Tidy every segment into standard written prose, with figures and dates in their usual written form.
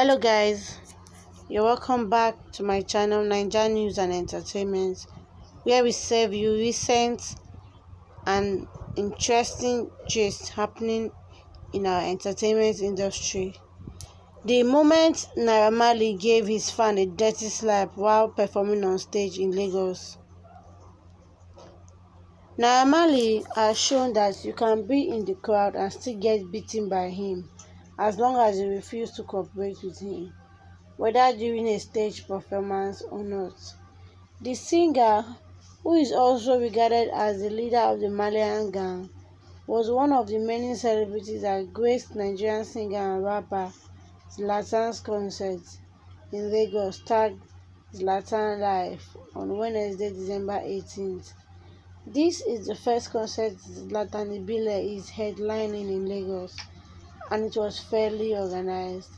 Hello guys, you're welcome back to my channel NAIJA News and Entertainment, where we serve you recent and interesting gist happening in our entertainment industry. The moment Naira Marley gave his fan a dirty slap while performing on stage in Lagos. Naira Marley has shown that you can be in the crowd and still get beaten by him as long as you refuse to cooperate with him, whether during a stage performance or not. The singer, who is also regarded as the leader of the Malian gang, was one of the many celebrities that graced Nigerian singer and rapper Zlatan's concert in Lagos, tagged Zlatan Live on Wednesday, December 18th. This is the first concert Zlatan ibile is headlining in Lagos, and it was fairly organized.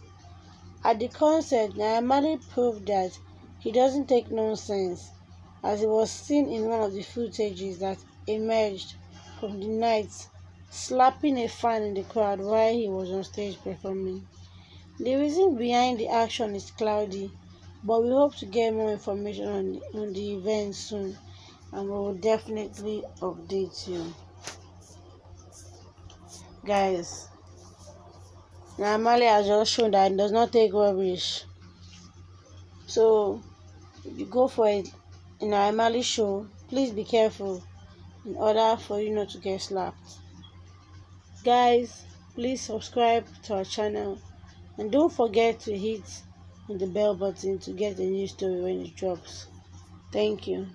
At the concert, Naira Marley proved that he doesn't take nonsense, as he was seen in one of the footages that emerged from the night slapping a fan in the crowd while he was on stage performing. The reason behind the action is cloudy, but we hope to get more information on the event soon, and we will definitely update you. Guys, Naira Marley has just shown that he does not take rubbish. So, if you go for a Naira Marley show, please be careful in order for you not to get slapped. Guys, please subscribe to our channel and don't forget to hit on the bell button to get a new story when it drops. Thank you.